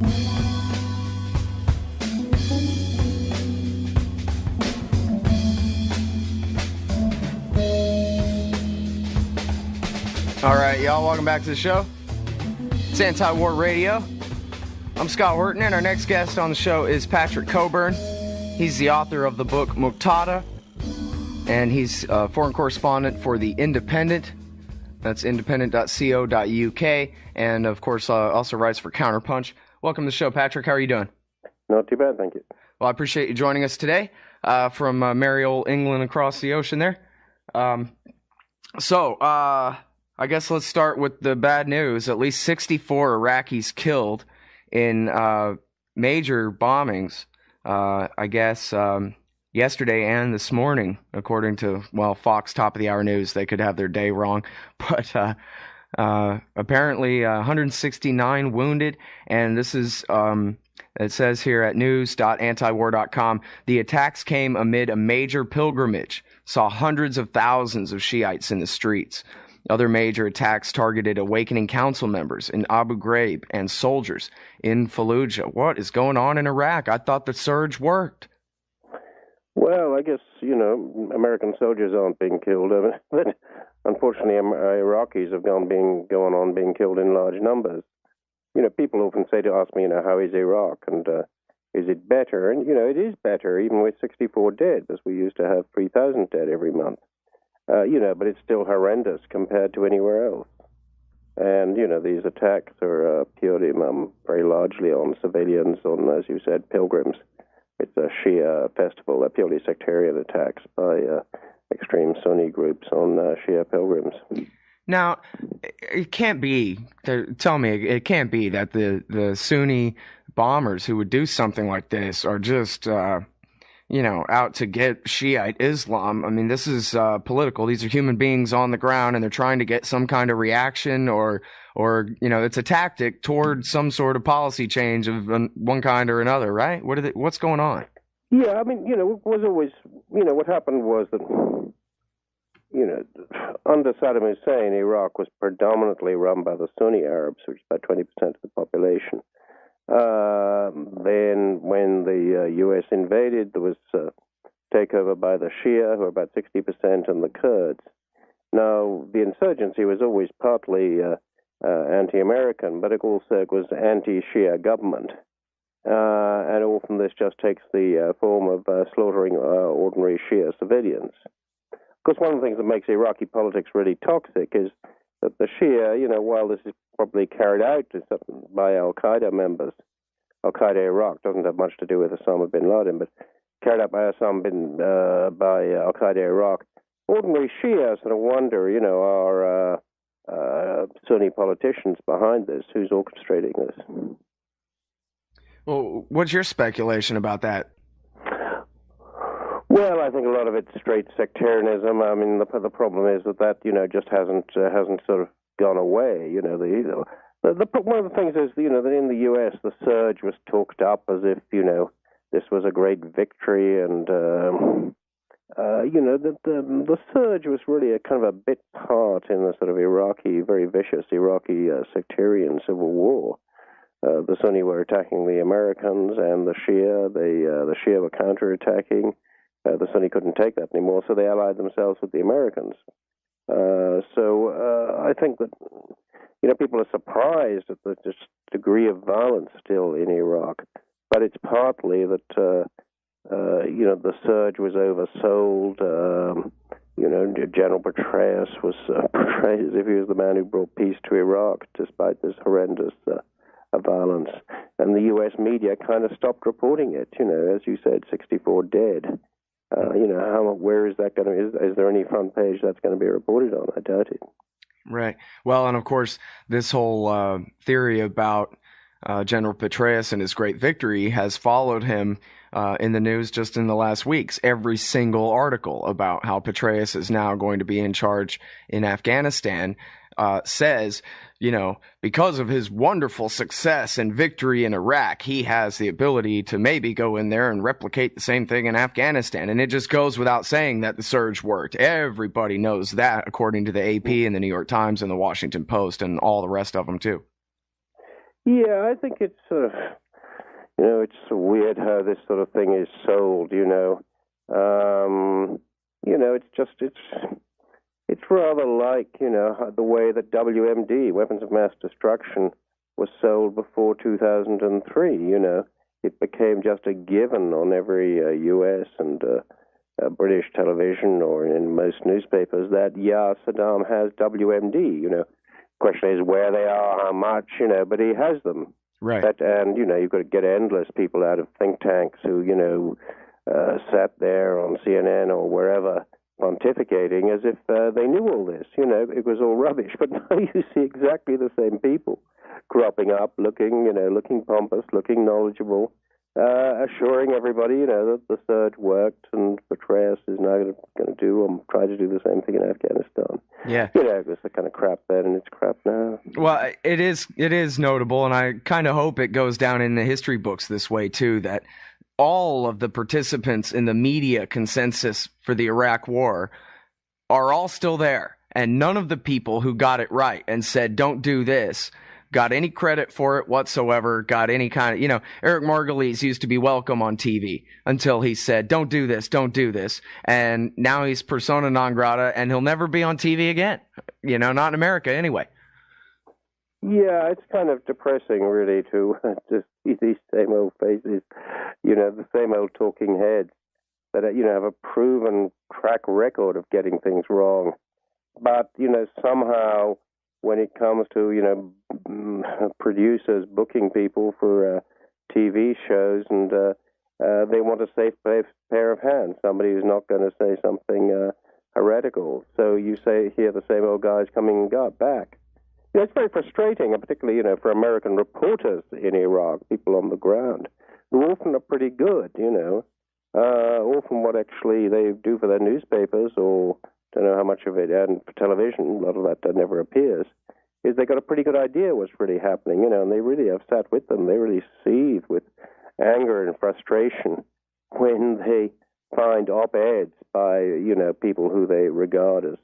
All right, y'all, welcome back to the show. It's Anti-War Radio. I'm Scott Horton, and our next guest on the show is Patrick Cockburn. He's the author of the book Muqtada, and he's a foreign correspondent for The Independent. That's independent.co.uk, and of course also writes for Counterpunch. Welcome to the show, Patrick. How are you doing? Not too bad, thank you. Well, I appreciate you joining us today from merry old England across the ocean there. I guess let's start with the bad news. At least 64 Iraqis killed in major bombings, yesterday and this morning, according to, Fox Top of the Hour News. They could have their day wrong. But apparently 169 wounded, and this is, it says here at news.antiwar.com, the attacks came amid a major pilgrimage, saw hundreds of thousands of Shiites in the streets. Other major attacks targeted awakening council members in Abu Ghraib and soldiers in Fallujah. What is going on in Iraq? I thought the surge worked. Well, I guess, American soldiers aren't being killed, but unfortunately Iraqis have gone on being killed in large numbers. People often ask me, how is Iraq, and is it better? And, it is better, even with 64 dead, as we used to have 3,000 dead every month. But it's still horrendous compared to anywhere else. And, these attacks are purely, very largely on civilians, on, as you said, pilgrims. It's a Shia festival, purely sectarian attacks by extreme Sunni groups on Shia pilgrims. Now, it can't be, tell me, it can't be that the Sunni bombers who would do something like this are just... out to get Shiite Islam. I mean, this is political. These are human beings on the ground, and they're trying to get some kind of reaction or it's a tactic toward some sort of policy change of one kind or another, right? What's going on? Yeah, I mean, it was always, what happened was that, under Saddam Hussein, Iraq was predominantly run by the Sunni Arabs, which is about 20% of the population. Then when the U.S. invaded, there was takeover by the Shia, who are about 60%, and the Kurds. Now, the insurgency was always partly anti-American, but it also was anti-Shia government. And often this just takes the form of slaughtering ordinary Shia civilians. Of course, one of the things that makes Iraqi politics really toxic is that the Shia, while this is probably carried out by al-Qaeda members, al-Qaeda Iraq doesn't have much to do with Osama bin Laden, but carried out by by al-Qaeda Iraq, ordinary Shia sort of wonder, are Sunni politicians behind this? Who's orchestrating this? Well, what's your speculation about that? Well, I think a lot of it's straight sectarianism. I mean, the problem is that just hasn't sort of gone away. One of the things is that in the U.S. the surge was talked up as if this was a great victory, and the surge was really a kind of a bit part in the sort of very vicious Iraqi sectarian civil war. The Sunni were attacking the Americans, and the Shia were counterattacking. The Sunni couldn't take that anymore, so they allied themselves with the Americans. I think that people are surprised at the degree of violence still in Iraq, but it's partly that the surge was oversold. General Petraeus was portrayed as if he was the man who brought peace to Iraq, despite this horrendous violence. And the U.S. media kind of stopped reporting it. As you said, 64 dead. Where is that going to? Is there any front page that's going to be reported on? I doubt it. Right. Well, and of course, this whole theory about General Petraeus and his great victory has followed him in the news just in the last weeks. Every single article about how Petraeus is now going to be in charge in Afghanistan says, because of his wonderful success and victory in Iraq, he has the ability to maybe go in there and replicate the same thing in Afghanistan. And it just goes without saying that the surge worked. Everybody knows that, according to the AP and the New York Times and the Washington Post and all the rest of them, too. Yeah, I think it's sort of, it's weird how this sort of thing is sold, it's rather like, the way that WMD, weapons of mass destruction, was sold before 2003, It became just a given on every U.S. and British television or in most newspapers that, Saddam has WMD, Question is where they are, how much, but he has them. Right. And, you've got to get endless people out of think tanks who, sat there on CNN or wherever pontificating as if they knew all this. It was all rubbish. But now you see exactly the same people cropping up, looking pompous, looking knowledgeable, assuring everybody, that the surge worked and Petraeus is now going to do or try to do the same thing in Afghanistan. Yeah. It was the kind of crap then and it's crap now. Well, it is notable, and I kind of hope it goes down in the history books this way, too, that all of the participants in the media consensus for the Iraq War are all still there, and none of the people who got it right and said, don't do this, got any credit for it whatsoever, got any kind of, Eric Margulies used to be welcome on TV until he said, don't do this. And now he's persona non grata and he'll never be on TV again. Not in America anyway. Yeah, it's kind of depressing really to just see these same old faces, the same old talking heads that, have a proven track record of getting things wrong. But, somehow when it comes to, producers booking people for TV shows and they want a safe pair of hands, somebody who's not going to say something heretical. So you hear the same old guys coming back. It's very frustrating, and particularly, for American reporters in Iraq, people on the ground, who often are pretty good, often what actually they do for their newspapers or don't know how much of it, and for television, a lot of that never appears, is they got a pretty good idea what's really happening, and they really have sat with them. They really seethe with anger and frustration when they find op-eds by, people who they regard as,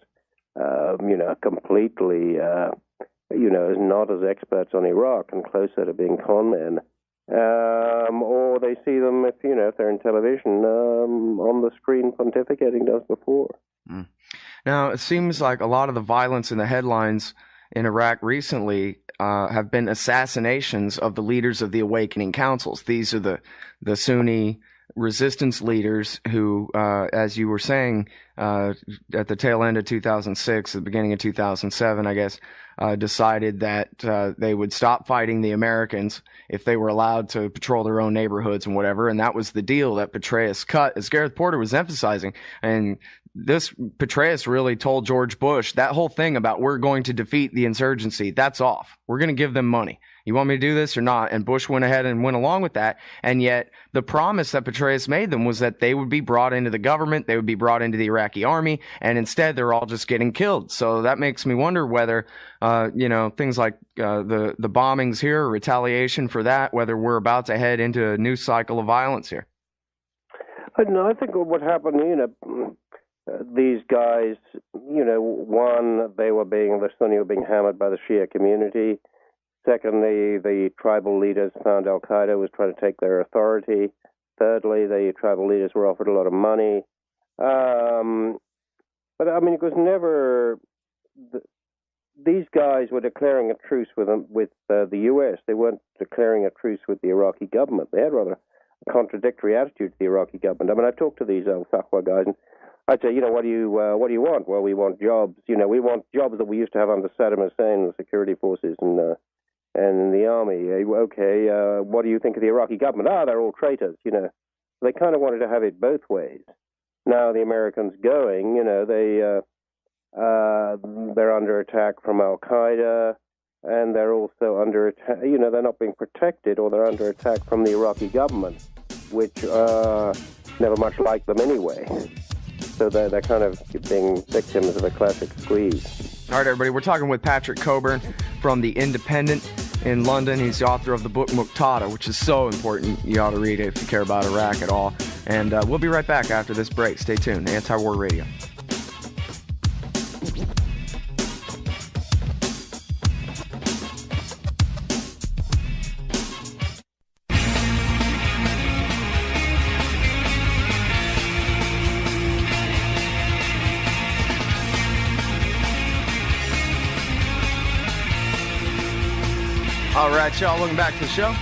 completely, as not as experts on Iraq and closer to being con men. Or they see them, if they're in television, on the screen pontificating as before. Mm. Now, it seems like a lot of the violence in the headlines in Iraq recently have been assassinations of the leaders of the awakening councils. These are the Sunni resistance leaders who, as you were saying, at the tail end of 2006, the beginning of 2007, I guess, decided that they would stop fighting the Americans if they were allowed to patrol their own neighborhoods and whatever. And that was the deal that Petraeus cut, as Gareth Porter was emphasizing. And this Petraeus really told George Bush that whole thing about we're going to defeat the insurgency, that's off. We're going to give them money. You want me to do this or not? And Bush went ahead and went along with that. And yet the promise that Petraeus made them was that they would be brought into the government, they would be brought into the Iraqi army, and instead they're all just getting killed. So that makes me wonder whether, things like the bombings here, or retaliation for that, whether we're about to head into a new cycle of violence here. No, I think what happened, these guys, one, the Sunni were being hammered by the Shia community. Secondly, the tribal leaders found al-Qaeda was trying to take their authority. Thirdly, the tribal leaders were offered a lot of money. But, it was never... These guys were declaring a truce with the U.S. They weren't declaring a truce with the Iraqi government. They had rather a contradictory attitude to the Iraqi government. I've talked to these al-Sahwa guys, and I'd say, what do you want? Well, we want jobs. We want jobs that we used to have under Saddam Hussein, the security forces, and the army. Okay, what do you think of the Iraqi government? They're all traitors, They kind of wanted to have it both ways. Now the Americans going, they're under attack from al-Qaeda, and they're also under attack, they're not being protected, or they're under attack from the Iraqi government, which never much liked them anyway. So they're kind of being victims of a classic squeeze. All right, everybody, we're talking with Patrick Cockburn from The Independent in London. He's the author of the book Muqtada, which is so important. You ought to read it if you care about Iraq at all. And we'll be right back after this break. Stay tuned. Anti-War Radio. right, y'all, welcome back to the show.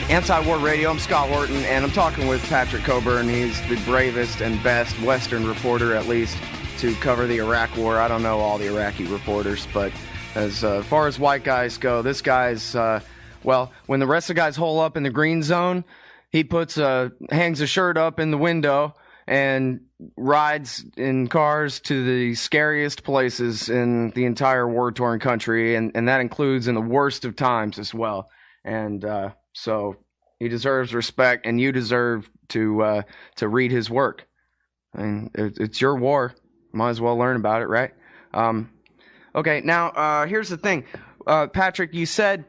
Anti-War Radio, I'm Scott Horton, and I'm talking with Patrick Cockburn. He's the bravest and best Western reporter, at least, to cover the Iraq War. I don't know all the Iraqi reporters, but as far as white guys go, this guy's, well, when the rest of the guys hole up in the green zone, he hangs a shirt up in the window and rides in cars to the scariest places in the entire war-torn country, and that includes in the worst of times as well. And so he deserves respect, and you deserve to read his work. I mean, it's your war. Might as well learn about it, right? Okay, now here's the thing. Patrick, you said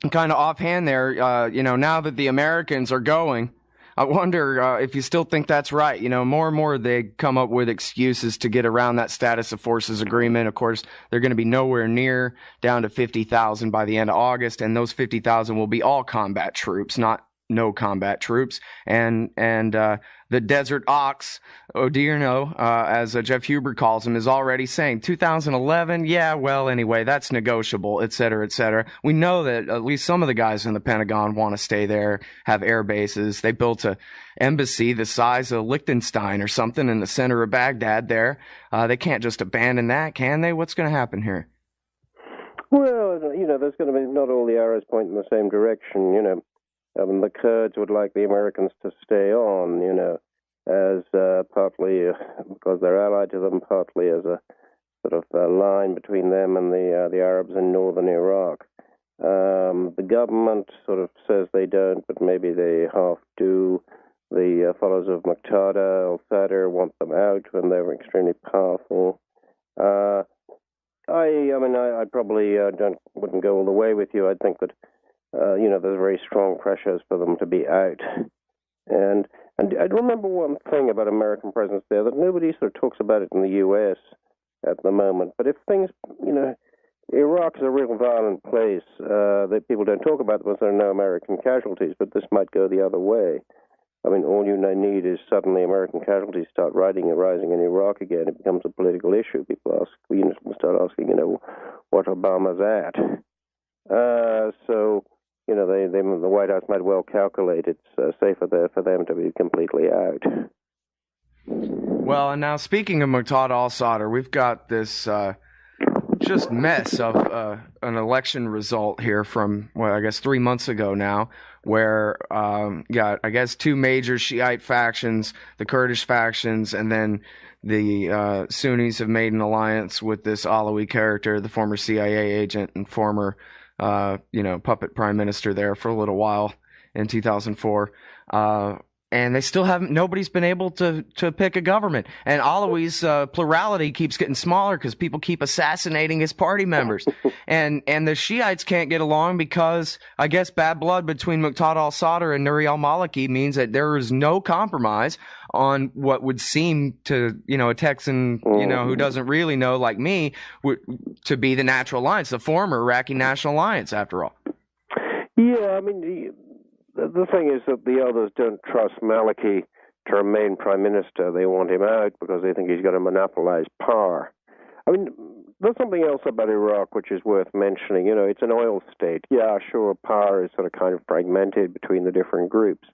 kind of offhand there, now that the Americans are going, I wonder if you still think that's right. You know, more and more they come up with excuses to get around that status of forces agreement. Of course, they're going to be nowhere near down to 50,000 by the end of August, and those 50,000 will be all combat troops, not no combat troops. And the Desert Ox, Odierno, as Jeff Huber calls him, is already saying 2011. Yeah, well, anyway, that's negotiable, et cetera, et cetera. We know that at least some of the guys in the Pentagon want to stay there, have air bases. They built an embassy the size of Liechtenstein or something in the center of Baghdad there. They can't just abandon that, can they? What's going to happen here? Well, there's going to be not all the arrows point in the same direction, I mean, the Kurds would like the Americans to stay on, as partly because they're allied to them, partly as a sort of a line between them and the Arabs in northern Iraq. The government sort of says they don't, but maybe they half do. The followers of Muqtada, al-Sadr want them out when they're extremely powerful. I probably wouldn't go all the way with you. I think that there's very strong pressures for them to be out. And I remember one thing about American presence there, that nobody sort of talks about it in the U.S. at the moment. But if things, Iraq is a real violent place that people don't talk about because there are no American casualties, but this might go the other way. I mean, all you need is suddenly American casualties start rising in Iraq again. It becomes a political issue. People start asking, what Obama's at. The White House might well calculate it's safer there for them to be completely out. Well, and now speaking of Muqtada al-Sadr, we've got this just mess of an election result here from, 3 months ago now, where got, two major Shiite factions, the Kurdish factions, and then the Sunnis have made an alliance with this Alawi character, the former CIA agent and former puppet prime minister there for a little while in 2004. And they still nobody's been able to pick a government. And Alawi's plurality keeps getting smaller because people keep assassinating his party members. And the Shiites can't get along because, I guess, bad blood between Muqtada al-Sadr and Nuri al-Maliki means that there is no compromise on what would seem to, a Texan, who doesn't really know, like me, to be the natural alliance, the former Iraqi National Alliance, after all. Yeah, I mean, the thing is that the others don't trust Maliki to remain prime minister. They want him out because they think he's going to monopolize power. I mean, there's something else about Iraq which is worth mentioning. It's an oil state. Yeah, sure, power is sort of kind of fragmented between the different groups.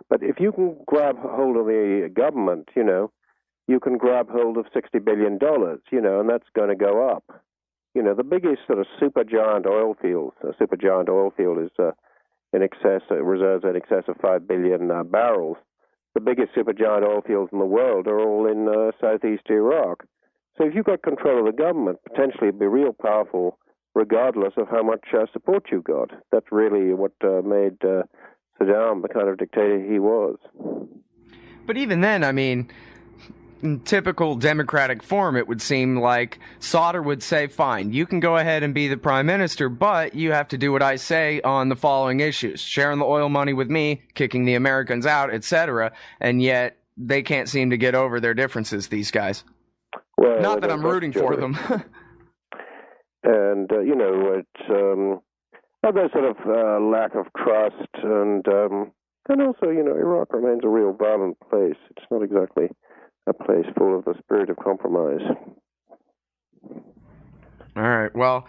But if you can grab hold of the government, you can grab hold of $60 billion, and that's going to go up. The biggest sort of supergiant oil field is reserves in excess of 5 billion barrels. The biggest supergiant oil fields in the world are all in southeast Iraq. So if you've got control of the government, potentially it'd be real powerful regardless of how much support you got. That's really what made Saddam the kind of dictator he was. But even then, I mean, in typical democratic form, it would seem like Sadr would say, fine, you can go ahead and be the prime minister, but you have to do what I say on the following issues: sharing the oil money with me, kicking the Americans out, etc. And yet they can't seem to get over their differences, these guys. Well, not that I'm rooting for them. And, there's sort of lack of trust, and also, Iraq remains a real violent place. It's not exactly a place full of the spirit of compromise. All right. Well,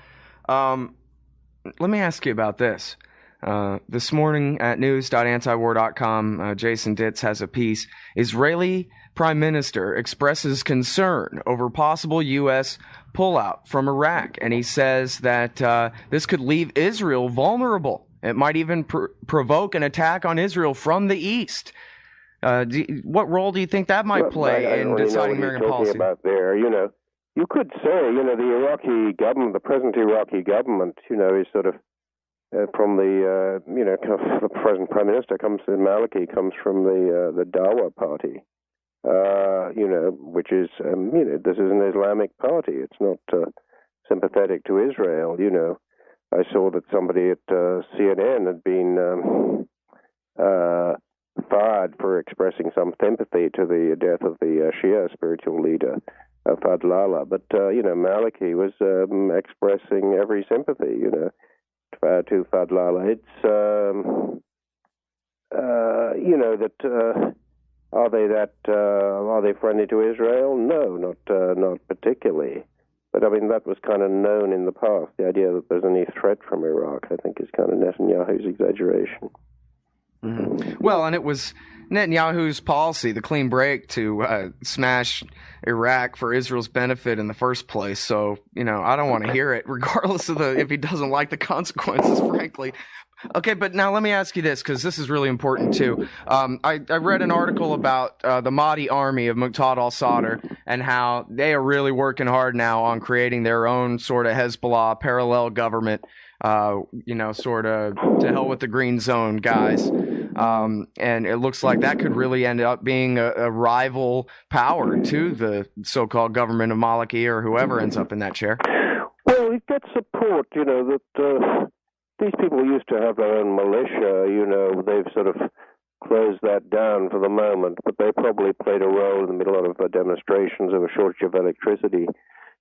let me ask you about this. This morning at news.antiwar.com, Jason Ditz has a piece. Israeli Prime Minister expresses concern over possible U.S. pullout from Iraq, and he says that this could leave Israel vulnerable. It might even provoke an attack on Israel from the east. What role do you think that might play in deciding American policy? About there, you could say, the Iraqi government, the present Iraqi government, is sort of from the, the present prime minister Maliki comes from the Dawa party, which is, this is an Islamic party. It's not sympathetic to Israel. I saw that somebody at CNN had been fired for expressing some sympathy to the death of the Shia spiritual leader, Fadlallah. But, Maliki was expressing every sympathy, to Fadlallah. It's, are they friendly to Israel? No, not particularly. But I mean, that was kind of known in the past. The idea that there's any threat from Iraq, I think, is kind of Netanyahu's exaggeration. Mm-hmm. Well, and it was Netanyahu's policy, the clean break, to smash Iraq for Israel's benefit in the first place. So, I don't want to hear it, regardless of if he doesn't like the consequences, frankly. Okay, but now let me ask you this, because this is really important too. I read an article about the Mahdi army of Muqtada al-Sadr and how they are really working hard now on creating their own sort of Hezbollah parallel government, sort of to hell with the green zone guys. And it looks like that could really end up being a rival power to the so-called government of Maliki or whoever ends up in that chair. Well, it gets support, that these people used to have their own militia, they've sort of closed that down for the moment, but they probably played a role in a lot of demonstrations of a shortage of electricity.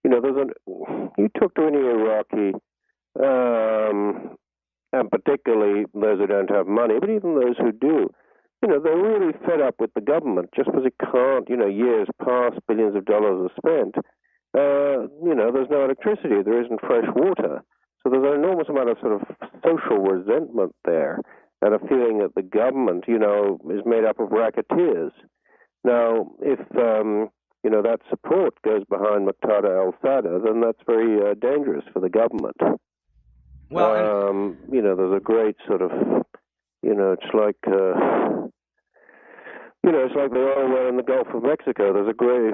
You talk to any Iraqi, and particularly those who don't have money, but even those who do, they're really fed up with the government just because it can't, years pass, billions of dollars are spent. There's no electricity, there isn't fresh water. So there's an enormous amount of sort of social resentment there and a feeling that the government, is made up of racketeers. Now, if, that support goes behind Muqtada al-Sadr, then that's very dangerous for the government. Well, there's a great sort of, it's like, it's like the oil well in the Gulf of Mexico. There's a great,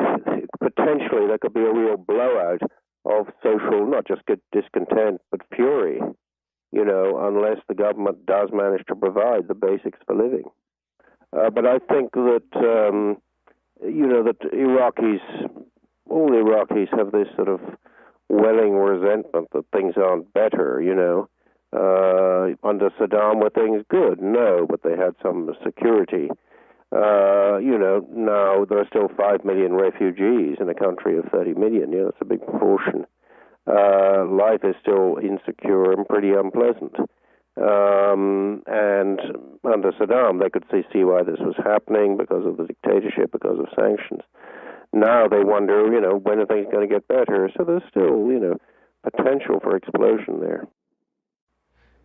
potentially there could be a real blowout of social, not just discontent, but fury, unless the government does manage to provide the basics for living. But I think that, that all Iraqis have this sort of welling resentment that things aren't better, Under Saddam, were things good? No, but they had some security. Now there are still 5 million refugees in a country of 30 million. That's a big proportion. Life is still insecure and pretty unpleasant. And under Saddam, they could see why this was happening because of the dictatorship, because of sanctions. Now they wonder, when are things going to get better? So there's still, potential for explosion there.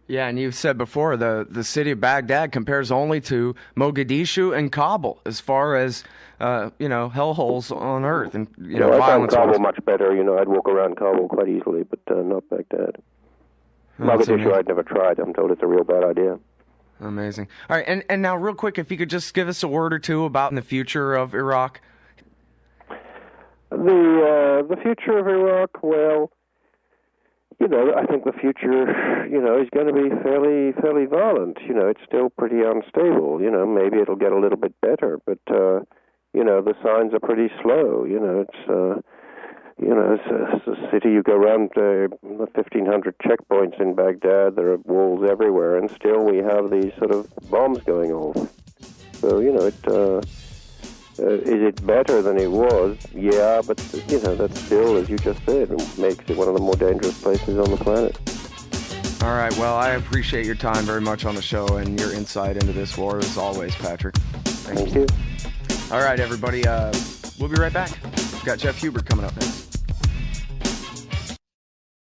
Yeah, and you've said before, the city of Baghdad compares only to Mogadishu and Kabul as far as, hellholes on earth and, violence. I find Kabul much better. I'd walk around Kabul quite easily, but not Baghdad. Mogadishu I'd never tried. I'm told it's a real bad idea. Amazing. All right, and now real quick, if you could just give us a word or two about the future of Iraq. The future of Iraq, well, I think the future, is going to be fairly violent. It's still pretty unstable. Maybe it'll get a little bit better, but the signs are pretty slow. It's a city. You go around 1,500 checkpoints in Baghdad. There are walls everywhere, and still we have these sort of bombs going off. So is it better than it was? Yeah, but that still, as you just said, makes it one of the more dangerous places on the planet. All right, well, I appreciate your time very much on the show and your insight into this war, as always, Patrick. Thank you. All right, everybody, we'll be right back. We've got Jeff Hubert coming up next.